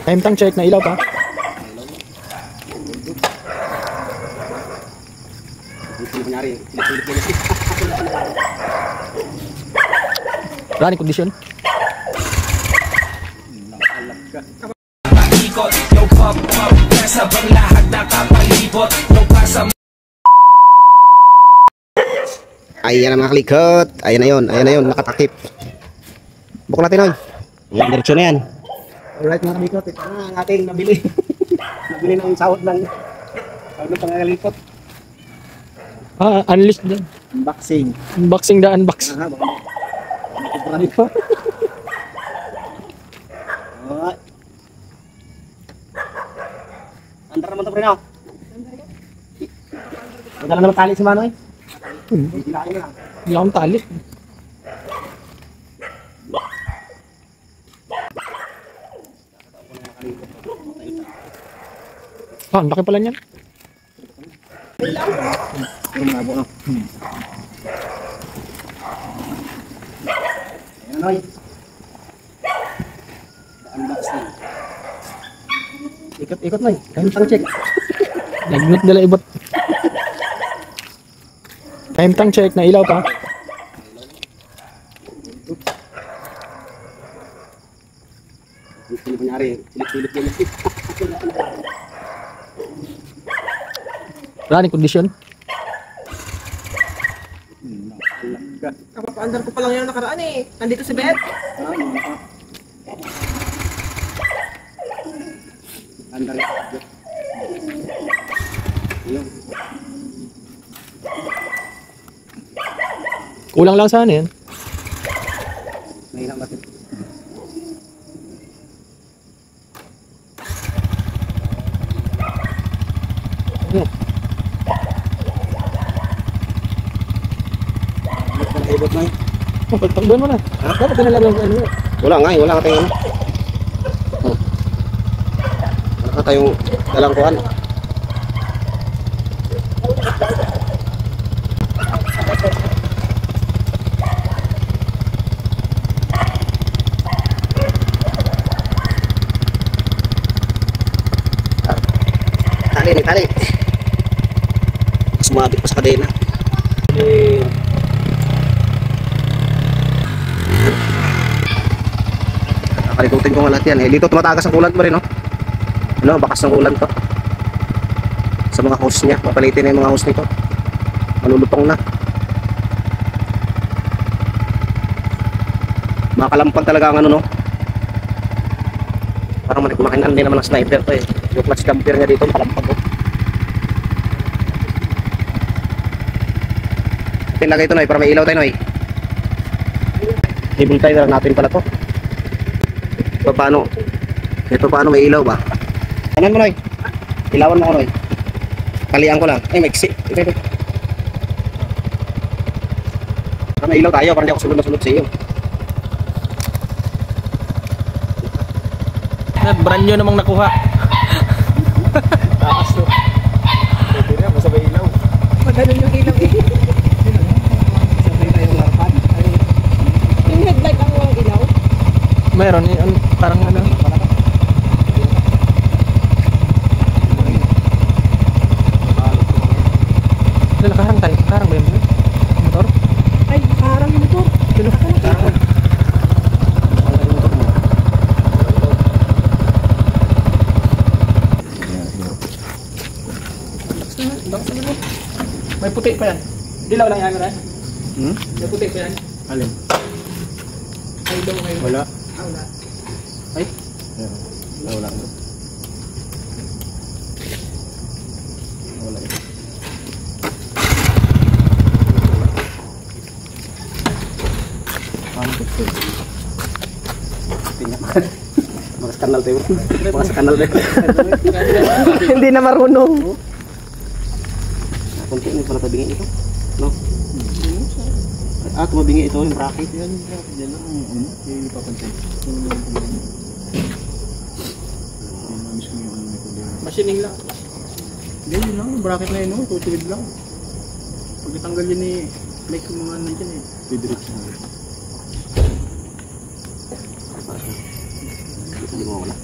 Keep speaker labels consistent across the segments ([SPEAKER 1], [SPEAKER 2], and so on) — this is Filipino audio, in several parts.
[SPEAKER 1] Time tank check na ilaw pa. Running condition.
[SPEAKER 2] Ayan na mga kalikot. Ayan na yun, nakatakip. Bukod natin, oy. Yung diretsyo na yan. Alright mga kalikot, ito na ang ating nabili. Nabili ng sahod ng pangalikot.
[SPEAKER 1] Unleashed din.
[SPEAKER 2] Unboxing.
[SPEAKER 1] Unboxing the unbox.
[SPEAKER 2] Alright. Andar naman ito, Prino. Magdala naman tali si Manoy.
[SPEAKER 1] Hindi akong tali. Ang laki pala niyan.
[SPEAKER 2] Manoy. Unboxing. Ikot, Noy. Time tank check.
[SPEAKER 1] Nagnut nila ibot. Time tank check na ilaw pa.
[SPEAKER 2] Sino kunyari? Silip-silip yun.
[SPEAKER 1] Running condition.
[SPEAKER 3] Kapapaandar ko pa lang yun nakaraan eh. Nandito si Beth.
[SPEAKER 2] Andar.
[SPEAKER 1] Kulang lang sana yan.
[SPEAKER 2] Mahirap natin. Ibot na.
[SPEAKER 1] Pagtakbuhan mo na. Dapat tinalagang ano.
[SPEAKER 2] Wala nga, wala ka tayong ano. Wala ka tayong dalang kuhan. Tali. Sumabit pa sa kadena. Nakalikutin ko nga lahat yan. Dito tumatagas ang kulant mo rin, no? Ano, bakas ng kulant to. Sa mga hose niya. Papalitin na yung mga hose nito. Malulutong na. Makakalampag talaga ang ano, no? Parang makinan din naman ng sniper to eh. Yung clutch damper niya dito, makalampag ko. Lagay ito, Noy, para may ilaw tayo, Noy. Cable tie natin pala to. Ito paano may ilaw ba? Kanan mo, Noy. Ilawan mo ko, Noy. Kalian ko lang. Ay, maiksi. Ito. Para may ilaw tayo, para hindi ako sunod sa iyo.
[SPEAKER 1] Brand new namang nakuha.
[SPEAKER 2] Taas to. Pwede na, masabay ilaw.
[SPEAKER 3] Maganon yung ilaw eh. Yung headlight ang walang ilaw?
[SPEAKER 1] Meron, parang ano. Nakaharang tayo. Harang ba yun? Motor?
[SPEAKER 3] Ay, parang yung motor. Parang.
[SPEAKER 1] May puti pa yan. Dilaw lang yan, right? May puti pa yan.
[SPEAKER 2] Alin?
[SPEAKER 1] Ay, daw kayo.
[SPEAKER 2] Wala.
[SPEAKER 1] Wala.
[SPEAKER 2] Ay? Wala. Mga kanal tayo. Mga kanal tayo.
[SPEAKER 3] Hindi na marunong.
[SPEAKER 2] Kunti ini pala tabingin ito. No? Tumabingi ito yung bracket. Yan yung bracket. Yan lang. Hindi papansin.
[SPEAKER 1] Machining lang.
[SPEAKER 2] Hindi, yun lang. Yung bracket na yun. Tutuwid lang. Pag itanggal yun eh, make yung mga ano dyan eh. Didiretso na. Hindi mo wala.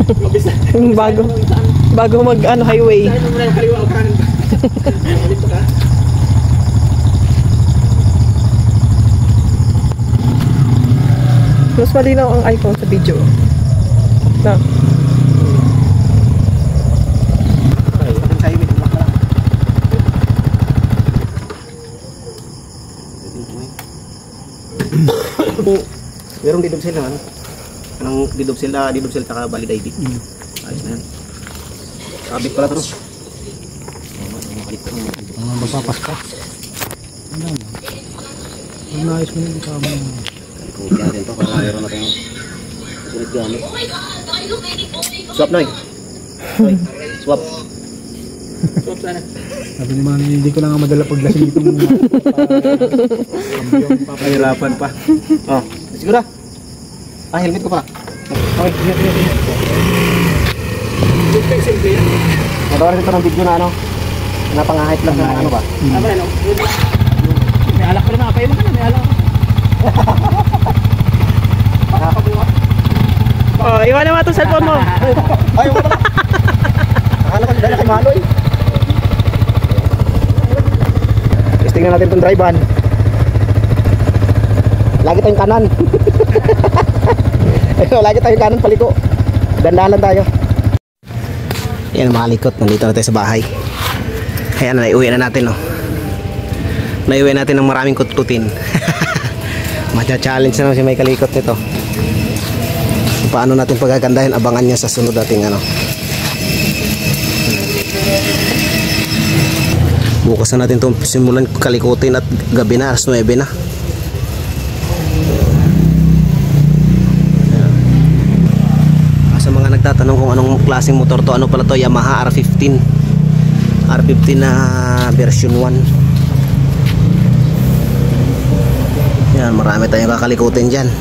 [SPEAKER 1] Mabilis na.
[SPEAKER 3] Bago mag ano, highway.
[SPEAKER 1] Saan mo na yung kaliwa o kanan ba? Ulit ka.
[SPEAKER 3] Mas malinaw ang iPhone sa video. Na.
[SPEAKER 2] Ay, sa highway, tulak ka lang. Merong didobsel naman. Anong didobsel tsaka valid ID. Ayos na yan. Kabit pala ito, no?
[SPEAKER 1] Mapapas ka. Ang nais mo yung kasama.
[SPEAKER 2] Kung natin ito, para mayroon natin sulit gamit. Swap, Noy. Noy, swap.
[SPEAKER 1] Swap sana.
[SPEAKER 4] Sabi naman, hindi ko na nga madala paglasing ito muna.
[SPEAKER 2] Papahirapan pa. Oh, siguro. Ah, helmet ko pala. Okay,
[SPEAKER 1] Simple yan.
[SPEAKER 2] Matawarin ito ng video na ano. Napangahit lang na ano ba?
[SPEAKER 1] Ano ba, no? May alak pa naman. Kayo mo ka na, may alak.
[SPEAKER 3] Oh, iwan naman itong cellphone mo.
[SPEAKER 2] Ay, wala na. Akala ko dala kay Maloy. Tingnan natin itong drive-an. Lagi tayong kanan. Ayun, lagi tayong kanan paliko. Dandahan lang tayo. Yan mga likot, nandito na tayo sa bahay. Ayan, naiuwi na natin, no. Naiuwi natin ng maraming kutkutin. Matcha-challenge na naman si may kalikot nito. Paano natin pagagandahin, abangan niya sa sunod nating ano. Bukas na natin itong simulan kalikutin at gabi na, alas 9 na. Sa mga nagtatanong kung anong klaseng motor to, ano pala to, Yamaha R15 na version 1. Yan, marami tayong kakalikutin dyan.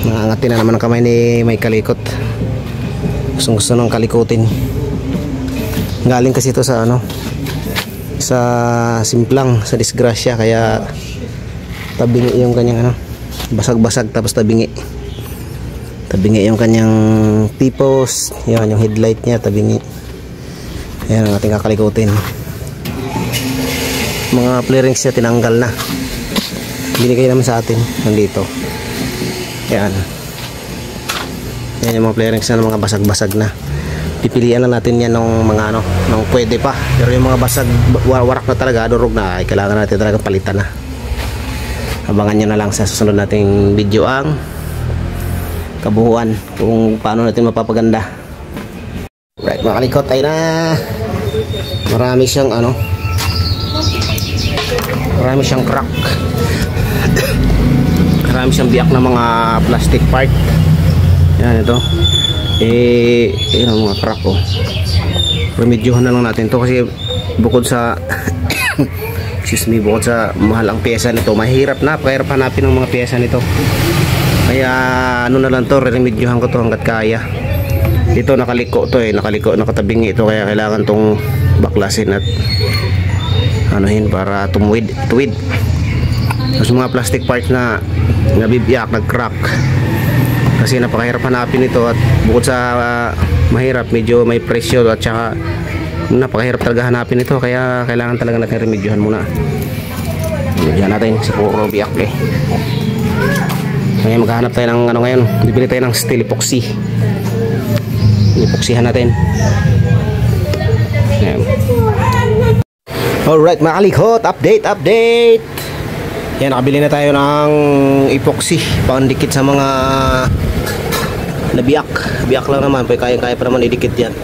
[SPEAKER 2] Nangangatin na naman ang kamay ni may kalikot. Gusto nang kalikutin. Galing kasi ito sa ano, sa simplang, sa disgrasya, kaya tabingi yung kanyang ano, basag-basag, tapos tabingi yung kanyang tipos, yan yung headlight niya, tabingi. Yan ang ating kakalikutin. Mga flarings niya tinanggal na, binigay naman sa atin, nandito. Yan yung mga flarings na mga basag-basag na. Pipilian lang natin yan ng mga ano, ng pwede pa. Pero yung mga basag, warak na talaga, durog na, ay kailangan natin talaga palitan na. Abangan nyo na lang sa susunod nating video ang kabuuan kung paano natin mapapaganda. Right mga kalikot, ay na marami siyang ano, marami siyang crack. Marami siyang biyak na mga plastic part. Yan ito. Yun ang mga crack, oh. Remedyohan na lang natin to kasi bukod sa excuse me, bukod sa mahal ang pyesa nito, mahirap hanapin ang mga pyesa nito. Kaya ano na lang to, remedyohan ko to hanggat kaya. Ito nakaliko to, nakatabingi ito, kaya kailangan tong baklasin at anuhin para tuwid. Tapos mga plastic parts na nabibiyak, nag-crack, kasi napakahirap hanapin ito, at bukod sa mahirap, medyo may presyo at saka napakahirap talaga hanapin ito, kaya kailangan talaga natin remedyohan muna. Remedyohan natin si puro biyak eh. Kaya maghahanap tayo ng ano ngayon, bibili tayo ng steel epoxy. Epoxyhan natin. Ayan. Alright mga kalikot, update. Yan, nakabili na tayo ng epoxy pangdikit sa mga nabiyak lang naman, kaya pa naman idikit yan.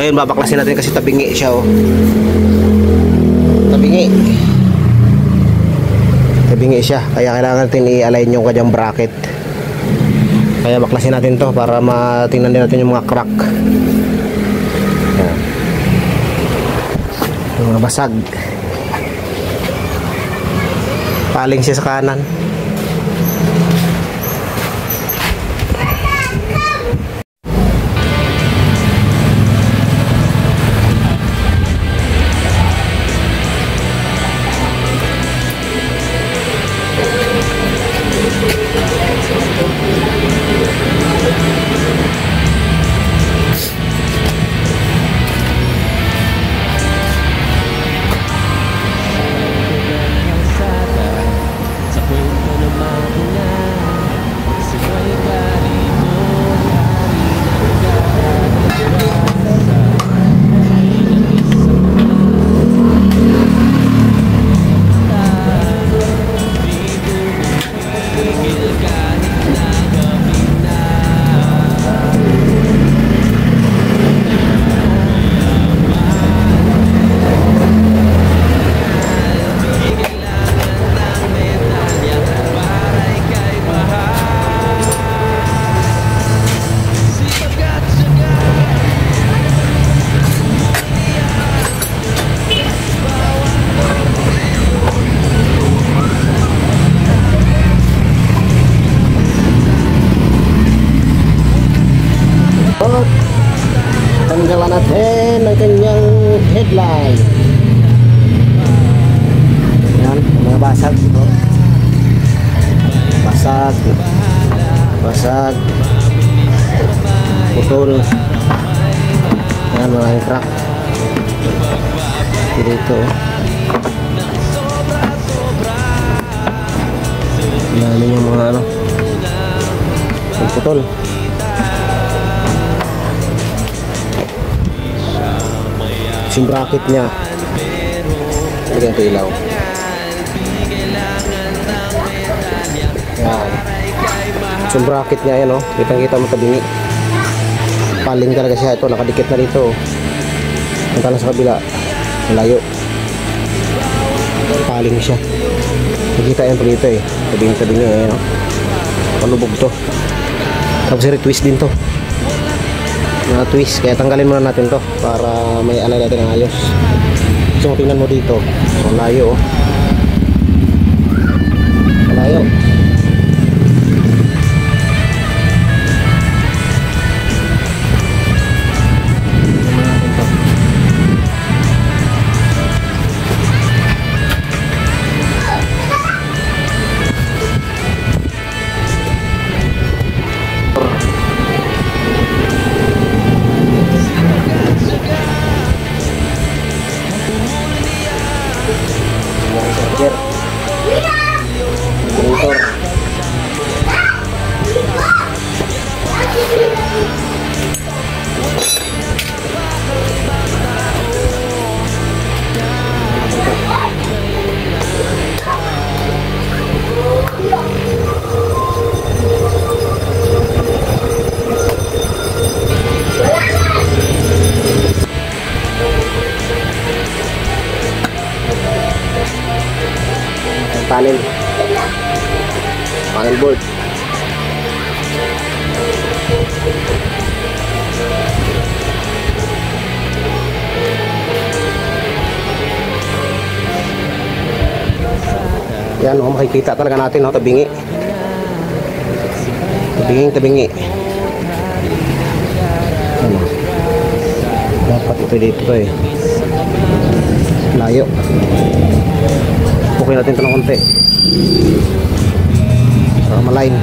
[SPEAKER 2] Ngayon babaklasin natin kasi tabingi siya, oh. Tabingi siya, kaya kailangan natin i-align yung kanyang bracket. Kaya baklasin natin to para matingnan din natin yung mga crack. Yan. Yung mga basag. Paling siya sa kanan. Tanggalan natin ang kanyang headlight. Yan, mga basag ito. Basag. Basag. Putol. Yan, maraming crack. Dito. Yan yung mga ano. Putol. Yung bracket niya. Lagyan ito ilaw. Yan. Yung bracket niya yan, oh. Kitang-kita mo tabingi. Paling talaga siya ito. Nakadikit na dito. Punta na sa kabila. Layo. Paling siya. Nakita yan po dito eh. Tabingi-tabingi eh, no? Palubog to. Tapos i-retwist din to. Mga twist. Kaya tanggalin muna natin to para may alay natin ang ayos. So tingnan mo dito. Ang layo, oh. Malayo. Motor. Panel board. Yan, oh, makikita talaga natin, oh, tabingi. Tabingi. Ano? Dapat ito dito eh. Layo. Okay natin ito ng konti. Para malain.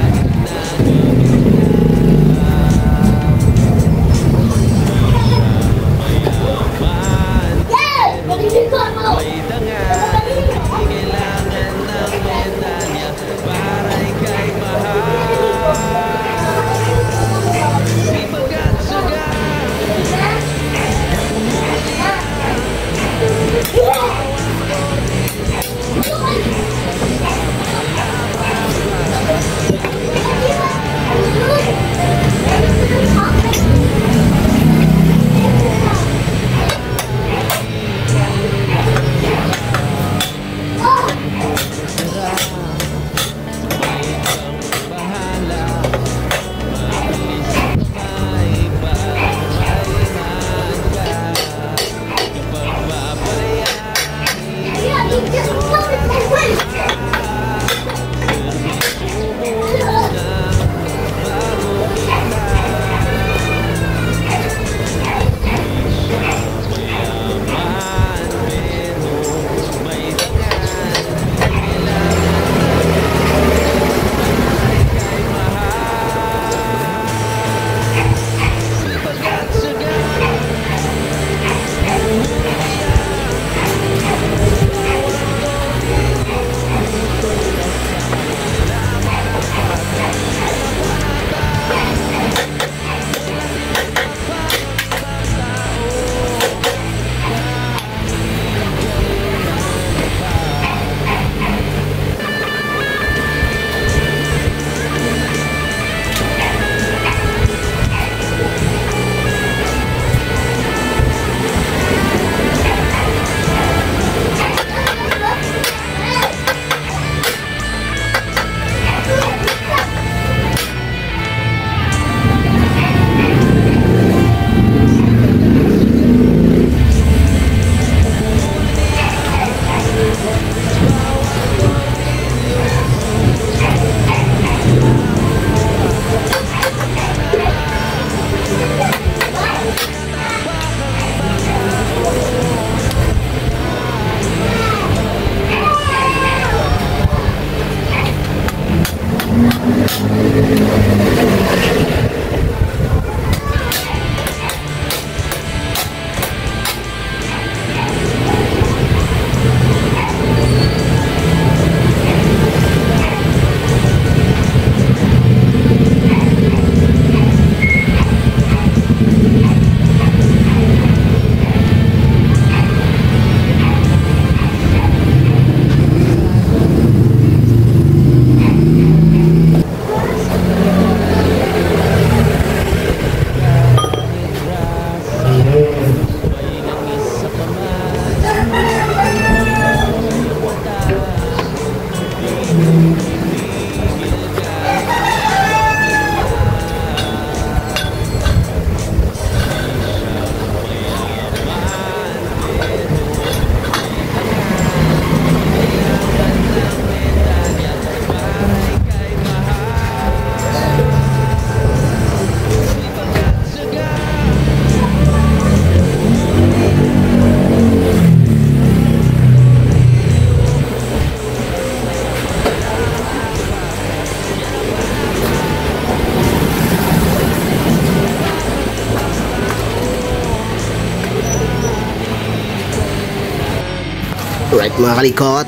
[SPEAKER 2] Alright mga kalikot,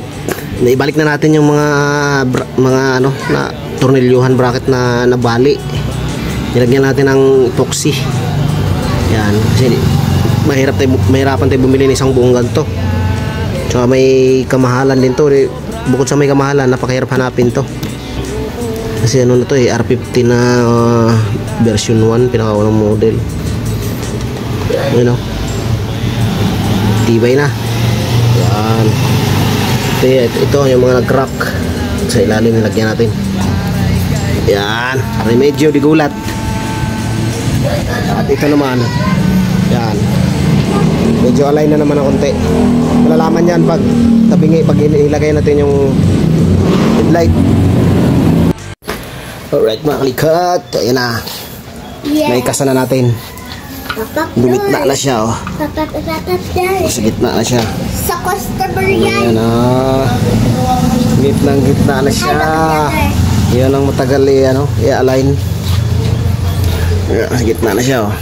[SPEAKER 2] naibalik na natin yung mga ano na tornilyuhan bracket na nabali. Nilagyan natin ng epoxy. Yan, kasi mahirapan tayo bumili ng isang buong ganito. Tsaka may kamahalan din to. Bukod sa may kamahalan, napakahirap hanapin to. Kasi ano na to R50 na version 1, pinakaunang model. You know, tibay na. Yan. Ito yung mga nag-crack sa ilalim, nilagyan natin. Yan, medyo digulat. At ito naman, yan, medyo align na naman ng konti. Malalaman yan pag ilagay natin yung headlight. Alright mga kalikot, ayan na. Naikasa na natin. Gumitna na siya, oh. Sa gitna na siya.
[SPEAKER 5] Sa customer yan.
[SPEAKER 2] Ayan, oh. Gitna na siya. Yan ang matagal i-align. Sa gitna na siya, oh.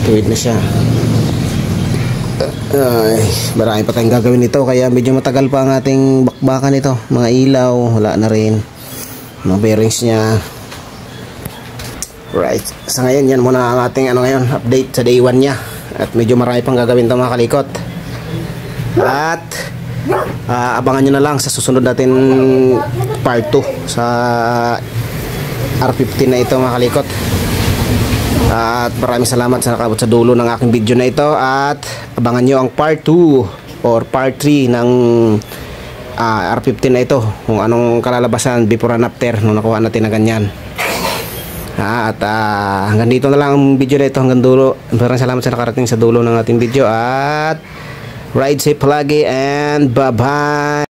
[SPEAKER 2] Tuwid na siya. Ay, marami pa tayong gagawin nito, kaya medyo matagal pa ang ating bakbakan nito. Mga ilaw, wala na rin. Mga bearings niya. Right, sa ngayon yan muna ang ating ngayon, update sa day 1 niya. At medyo marami pang gagawin ito mga kalikot. At abangan nyo na lang sa susunod natin part 2 sa R50 na ito mga kalikot. At maraming salamat sa nakabot sa dulo ng aking video na ito. At abangan nyo ang part 2 or part 3 ng R50 na ito, kung anong kalalabasan before and after nung nakuha natin na ganyan. At hanggang dito na lang ang video na ito, hanggang dulo. Maraming salamat sa nakarating sa dulo ng ating video. At ride safe palagi and bye bye.